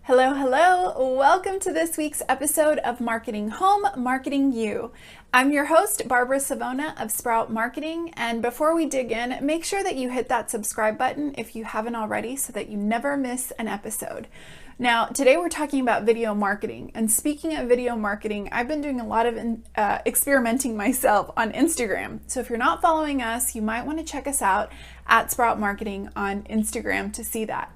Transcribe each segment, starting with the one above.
Hello, hello. Welcome to this week's episode of Marketing Home, Marketing You. I'm your host, Barbara Savona of Sprout Marketing. And before we dig in, make sure that you hit that subscribe button if you haven't already so that you never miss an episode. Now, today we're talking about video marketing. And speaking of video marketing, I've been doing a lot of experimenting myself on Instagram. So if you're not following us, you might want to check us out at Sprout Marketing on Instagram to see that.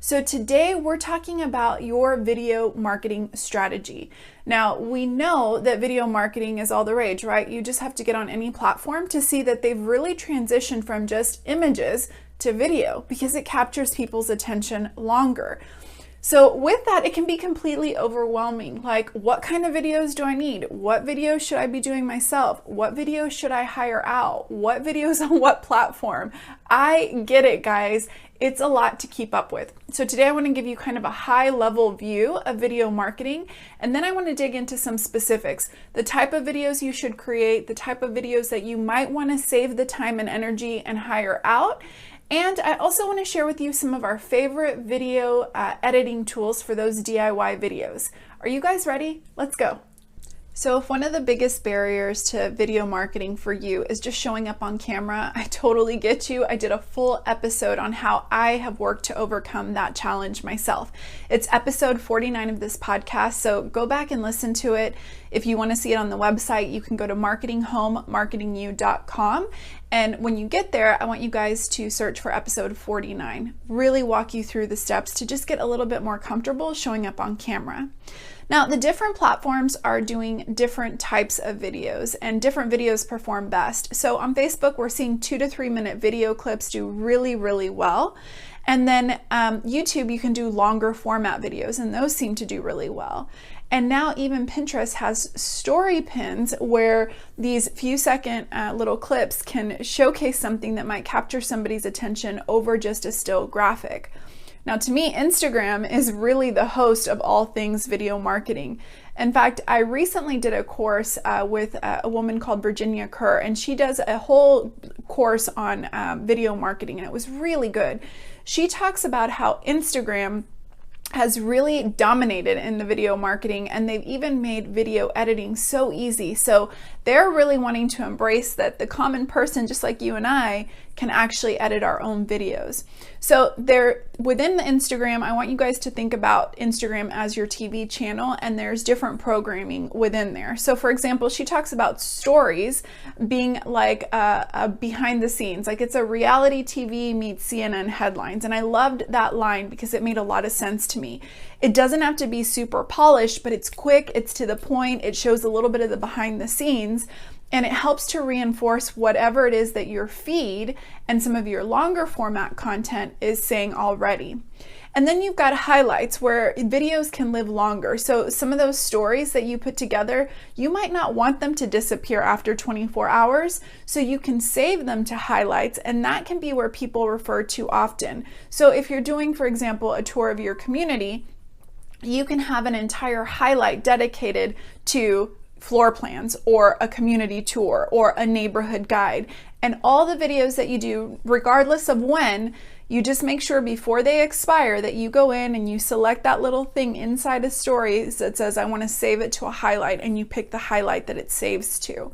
So today we're talking about your video marketing strategy. Now, we know that video marketing is all the rage, right? You just have to get on any platform to see that they've really transitioned from just images to video because it captures people's attention longer. So with that, it can be completely overwhelming. Like, what kind of videos do I need? What videos should I be doing myself? What videos should I hire out? What videos on what platform? I get it, guys. It's a lot to keep up with. So today I want to give you kind of a high level view of video marketing, and then I want to dig into some specifics. The type of videos you should create, the type of videos that you might want to save the time and energy and hire out. And I also want to share with you some of our favorite video editing tools for those DIY videos. Are you guys ready? Let's go. So if one of the biggest barriers to video marketing for you is just showing up on camera, I totally get you. I did a full episode on how I have worked to overcome that challenge myself. It's episode 49 of this podcast, so go back and listen to it. If you want to see it on the website, you can go to marketinghomemarketingyou.com. And when you get there, I want you guys to search for episode 49. Really walk you through the steps to just get a little bit more comfortable showing up on camera. Now, the different platforms are doing different types of videos, and different videos perform best. So on Facebook, we're seeing 2 to 3 minute video clips do really, really well. And then YouTube, you can do longer format videos, and those seem to do really well. And now even Pinterest has story pins where these few second little clips can showcase something that might capture somebody's attention over just a still graphic. Now, to me, Instagram is really the host of all things video marketing. In fact, I recently did a course with a woman called Virginia Kerr, and she does a whole course on video marketing, and it was really good. She talks about how Instagram has really dominated in the video marketing, and they've even made video editing so easy. So they're really wanting to embrace that the common person, just like you and I, can actually edit our own videos. So they're within the Instagram, I want you guys to think about Instagram as your TV channel, and there's different programming within there. So for example, she talks about stories being like a behind the scenes, like it's a reality TV meets CNN headlines. And I loved that line because it made a lot of sense to me. It doesn't have to be super polished, but it's quick, it's to the point, it shows a little bit of the behind the scenes, and it helps to reinforce whatever it is that your feed and some of your longer format content is saying already. And then you've got highlights where videos can live longer. So some of those stories that you put together, you might not want them to disappear after 24 hours. So you can save them to highlights, and that can be where people refer to often. So if you're doing, for example, a tour of your community, you can have an entire highlight dedicated to floor plans or a community tour or a neighborhood guide. And all the videos that you do, regardless of when, you just make sure before they expire that you go in and you select that little thing inside a story that says, I want to save it to a highlight, and you pick the highlight that it saves to.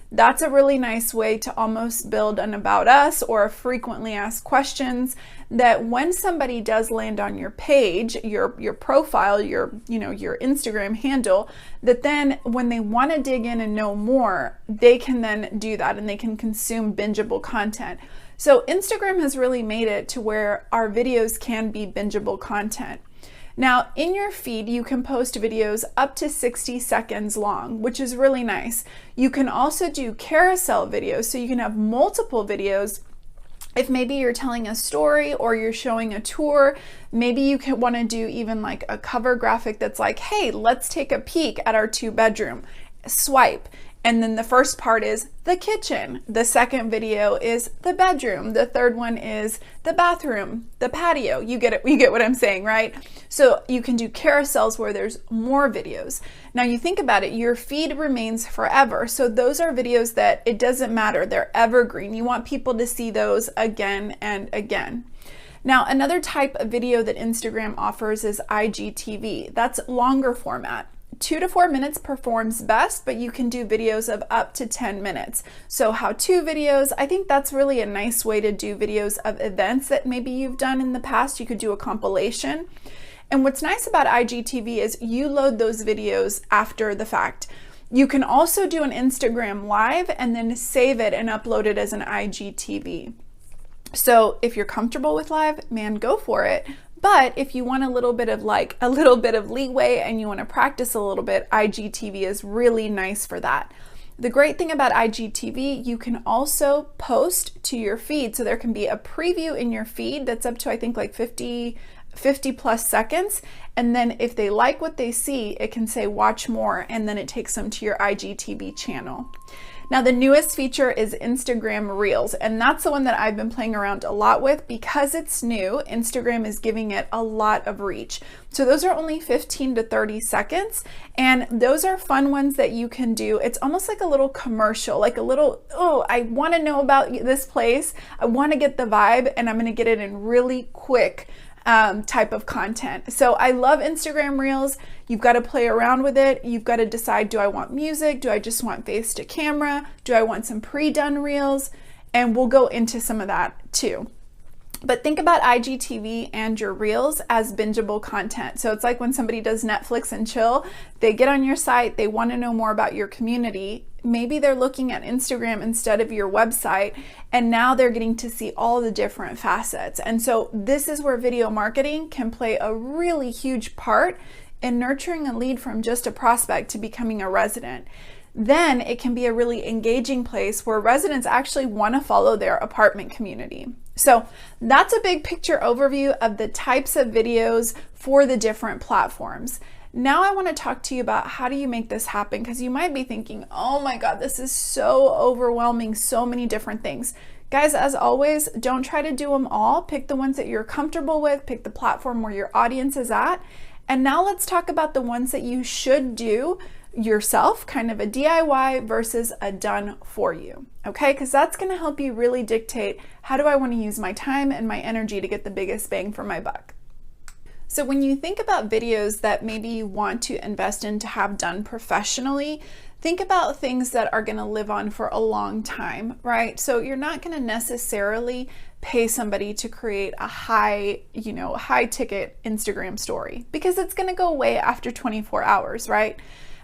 That's a really nice way to almost build an about us or a frequently asked questions that when somebody does land on your page, your profile, your Instagram handle, that then when they want to dig in and know more, they can then do that and they can consume bingeable content. So Instagram has really made it to where our videos can be bingeable content. Now, in your feed, you can post videos up to 60 seconds long, which is really nice. You can also do carousel videos, so you can have multiple videos. If maybe you're telling a story or you're showing a tour, maybe you can want to do even like a cover graphic that's like, hey, let's take a peek at our 2-bedroom. Swipe. And then the first part is the kitchen. The second video is the bedroom. The third one is the bathroom, the patio. You get it. You get what I'm saying, right? So you can do carousels where there's more videos. Now you think about it, your feed remains forever. So those are videos that it doesn't matter. They're evergreen. You want people to see those again and again. Now, another type of video that Instagram offers is IGTV. That's longer format. 2 to 4 minutes performs best, but you can do videos of up to 10 minutes. So how-to videos, I think that's really a nice way to do videos of events that maybe you've done in the past. You could do a compilation. And what's nice about IGTV is you load those videos after the fact. You can also do an Instagram live and then save it and upload it as an IGTV. So if you're comfortable with live, man, go for it. But if you want a little bit of leeway and you want to practice a little bit, IGTV is really nice for that. The great thing about IGTV, you can also post to your feed. So there can be a preview in your feed that's up to, I think, like 50 plus seconds. And then if they like what they see, it can say watch more, and then it takes them to your IGTV channel. Now, the newest feature is Instagram Reels, and that's the one that I've been playing around a lot with. Because it's new, Instagram is giving it a lot of reach. So those are only 15 to 30 seconds, and those are fun ones that you can do. It's almost like a little commercial, like a little, oh, I want to know about this place, I want to get the vibe, and I'm going to get it in really quick type of content. So I love Instagram Reels. You've got to play around with it. You've got to decide, do I want music? Do I just want face to camera? Do I want some pre-done reels? And we'll go into some of that too. But think about IGTV and your reels as bingeable content. So it's like when somebody does Netflix and chill, they get on your site, they want to know more about your community. Maybe they're looking at Instagram instead of your website, and now they're getting to see all the different facets. And so this is where video marketing can play a really huge part in nurturing a lead from just a prospect to becoming a resident. Then it can be a really engaging place where residents actually want to follow their apartment community. So that's a big picture overview of the types of videos for the different platforms. Now I want to talk to you about how do you make this happen, because you might be thinking, oh my God, this is so overwhelming, so many different things. Guys, as always, don't try to do them all. Pick the ones that you're comfortable with, pick the platform where your audience is at. And now let's talk about the ones that you should do yourself, kind of a DIY versus a done for you, okay? Because that's going to help you really dictate, how do I want to use my time and my energy to get the biggest bang for my buck? So when you think about videos that maybe you want to invest in to have done professionally, think about things that are going to live on for a long time, right? So you're not going to necessarily pay somebody to create a high ticket Instagram story, because it's going to go away after 24 hours, right?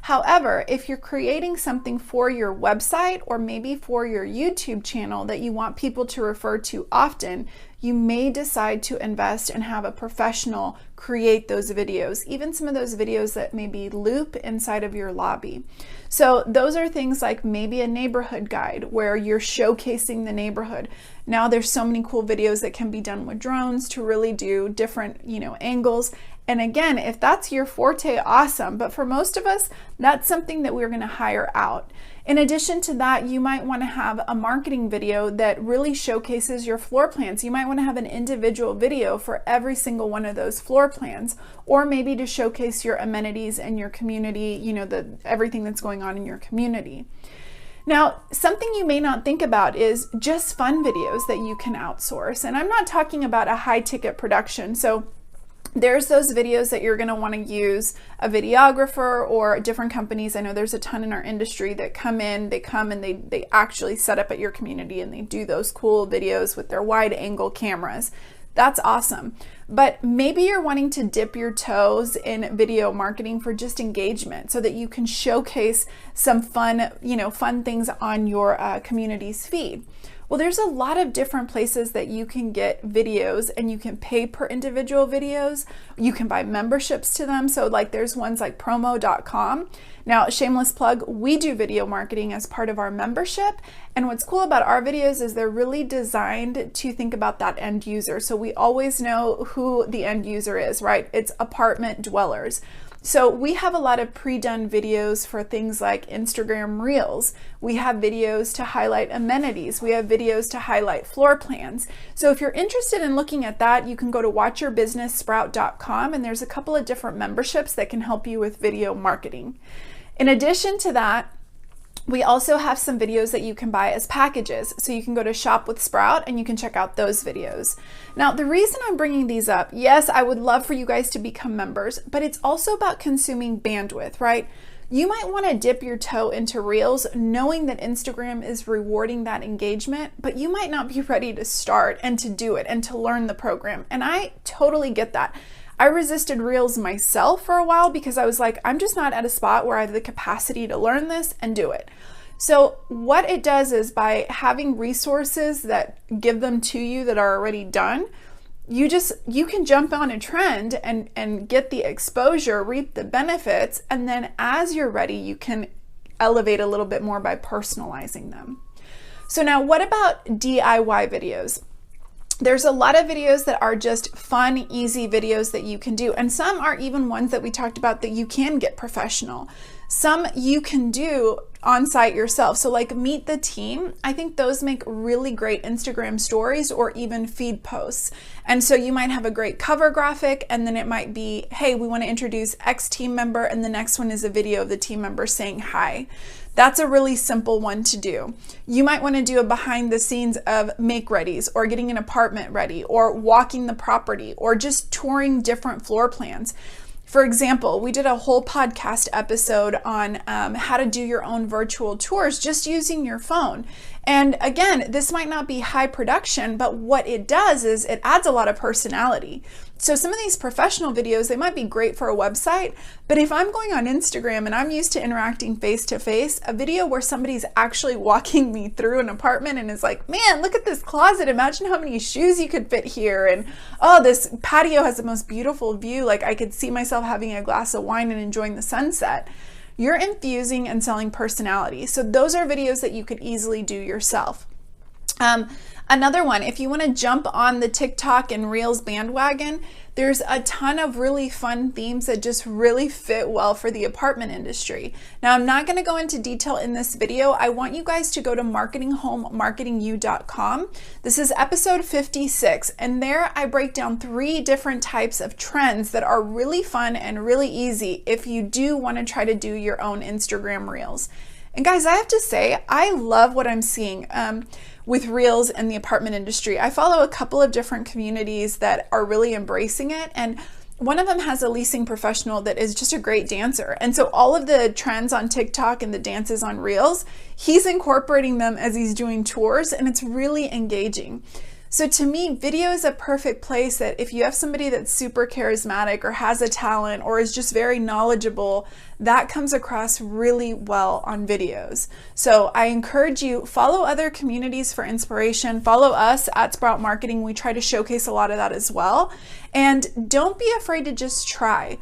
However, if you're creating something for your website or maybe for your YouTube channel that you want people to refer to often, you may decide to invest and have a professional create those videos, even some of those videos that maybe loop inside of your lobby. So those are things like maybe a neighborhood guide where you're showcasing the neighborhood. Now there's so many cool videos that can be done with drones to really do different, angles. And again, if that's your forte, awesome. But for most of us, that's something that we're going to hire out. In addition to that, you might want to have a marketing video that really showcases your floor plans. You might want to have an individual video for every single one of those floor plans, or maybe to showcase your amenities and your community, everything that's going on in your community. Now, something you may not think about is just fun videos that you can outsource. And I'm not talking about a high ticket production. So there's those videos that you're going to want to use a videographer or different companies. I know there's a ton in our industry that come and they actually set up at your community and they do those cool videos with their wide angle cameras. That's awesome. But maybe you're wanting to dip your toes in video marketing for just engagement so that you can showcase some fun things on your community's feed. Well, there's a lot of different places that you can get videos, and you can pay per individual videos. You can buy memberships to them. So like there's ones like promo.com. Now, shameless plug, we do video marketing as part of our membership. And what's cool about our videos is they're really designed to think about that end user. So we always know who the end user is, right? It's apartment dwellers. So we have a lot of pre-done videos for things like Instagram Reels. We have videos to highlight amenities. We have videos to highlight floor plans. So if you're interested in looking at that, you can go to watchyourbusinesssprout.com, and there's a couple of different memberships that can help you with video marketing. In addition to that, We also have some videos that you can buy as packages. So you can go to Shop with Sprout and you can check out those videos. Now, the reason I'm bringing these up, yes, I would love for you guys to become members, but it's also about consuming bandwidth, right? You might want to dip your toe into Reels knowing that Instagram is rewarding that engagement, but you might not be ready to start and to do it and to learn the program. And I totally get that. I resisted Reels myself for a while because I was like, I'm just not at a spot where I have the capacity to learn this and do it. So what it does is by having resources that give them to you that are already done, you can jump on a trend and get the exposure, reap the benefits, and then as you're ready, you can elevate a little bit more by personalizing them. So now what about DIY videos? There's a lot of videos that are just fun, easy videos that you can do. And some are even ones that we talked about that you can get professional. Some you can do on site yourself. So like Meet the Team, I think those make really great Instagram stories or even feed posts. And so you might have a great cover graphic and then it might be, hey, we want to introduce X team member, and the next one is a video of the team member saying hi. That's a really simple one to do. You might want to do a behind the scenes of make readies or getting an apartment ready or walking the property or just touring different floor plans. For example, we did a whole podcast episode on how to do your own virtual tours just using your phone. And again, this might not be high production, but what it does is it adds a lot of personality. So some of these professional videos, they might be great for a website, but if I'm going on Instagram and I'm used to interacting face to face, a video where somebody's actually walking me through an apartment and is like, man, look at this closet. Imagine how many shoes you could fit here. And oh, this patio has the most beautiful view. Like I could see myself having a glass of wine and enjoying the sunset. You're infusing and selling personality. So those are videos that you could easily do yourself. Another one, if you want to jump on the TikTok and Reels bandwagon, there's a ton of really fun themes that just really fit well for the apartment industry. Now, I'm not going to go into detail in this video. I want you guys to go to marketinghomemarketingyou.com. This is episode 56, and there I break down 3 different types of trends that are really fun and really easy if you do want to try to do your own Instagram Reels. And guys, I have to say, I love what I'm seeing with Reels and the apartment industry. I follow a couple of different communities that are really embracing it, and one of them has a leasing professional that is just a great dancer. And so all of the trends on TikTok and the dances on Reels, he's incorporating them as he's doing tours, and it's really engaging. So to me, video is a perfect place that if you have somebody that's super charismatic or has a talent or is just very knowledgeable, that comes across really well on videos. So I encourage you, follow other communities for inspiration. Follow us at Sprout Marketing. We try to showcase a lot of that as well. And don't be afraid to just try.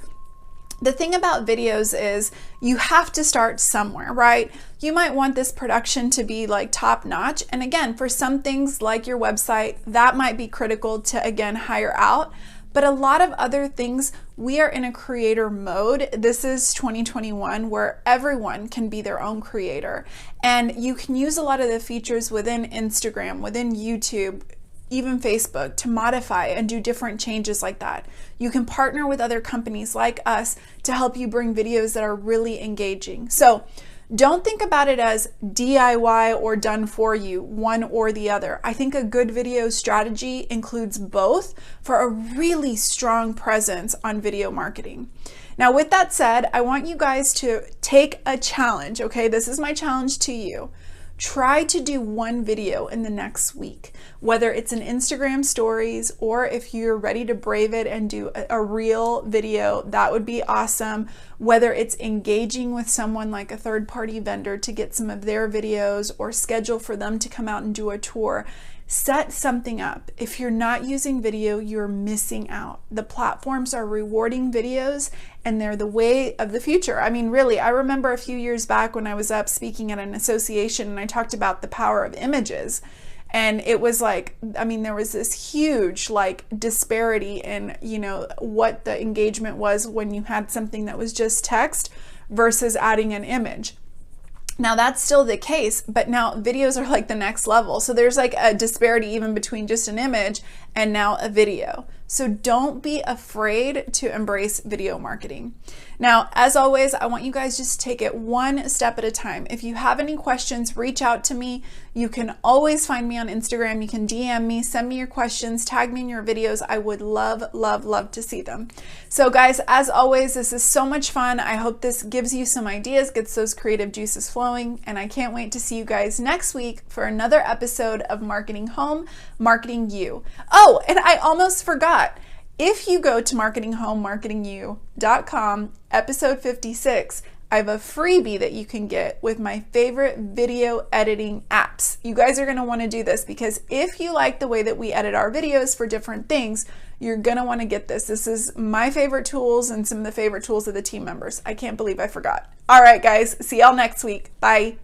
The thing about videos is you have to start somewhere, right? You might want this production to be like top notch. And again, for some things like your website, that might be critical to again hire out. But a lot of other things, we are in a creator mode. This is 2021 where everyone can be their own creator. And you can use a lot of the features within Instagram, within YouTube, even Facebook, to modify and do different changes like that. You can partner with other companies like us to help you bring videos that are really engaging. So don't think about it as DIY or done for you, one or the other. I think a good video strategy includes both for a really strong presence on video marketing. Now, with that said, I want you guys to take a challenge, okay? This is my challenge to you. Try to do one video in the next week, whether it's an Instagram stories or if you're ready to brave it and do a real video, that would be awesome. Whether it's engaging with someone like a third-party vendor to get some of their videos or schedule for them to come out and do a tour. Set something up. If you're not using video, you're missing out. The platforms are rewarding videos and they're the way of the future. I mean, really, I remember a few years back when I was up speaking at an association and I talked about the power of images. And it was like, I mean, there was this huge like disparity in, you know, what the engagement was when you had something that was just text versus adding an image. Now that's still the case, but now videos are like the next level. So there's like a disparity even between just an image and now a video. So don't be afraid to embrace video marketing. Now, as always, I want you guys just take it one step at a time. If you have any questions, reach out to me. You can always find me on Instagram. You can DM me, send me your questions, tag me in your videos. I would love, love, love to see them. So guys, as always, this is so much fun. I hope this gives you some ideas, gets those creative juices flowing, and I can't wait to see you guys next week for another episode of Marketing Home, Marketing You. Oh, and I almost forgot. If you go to marketinghomemarketingyou.com, episode 56, I have a freebie that you can get with my favorite video editing apps. You guys are going to want to do this because if you like the way that we edit our videos for different things, you're going to want to get this. This is my favorite tools and some of the favorite tools of the team members. I can't believe I forgot. All right, guys, see y'all next week. Bye.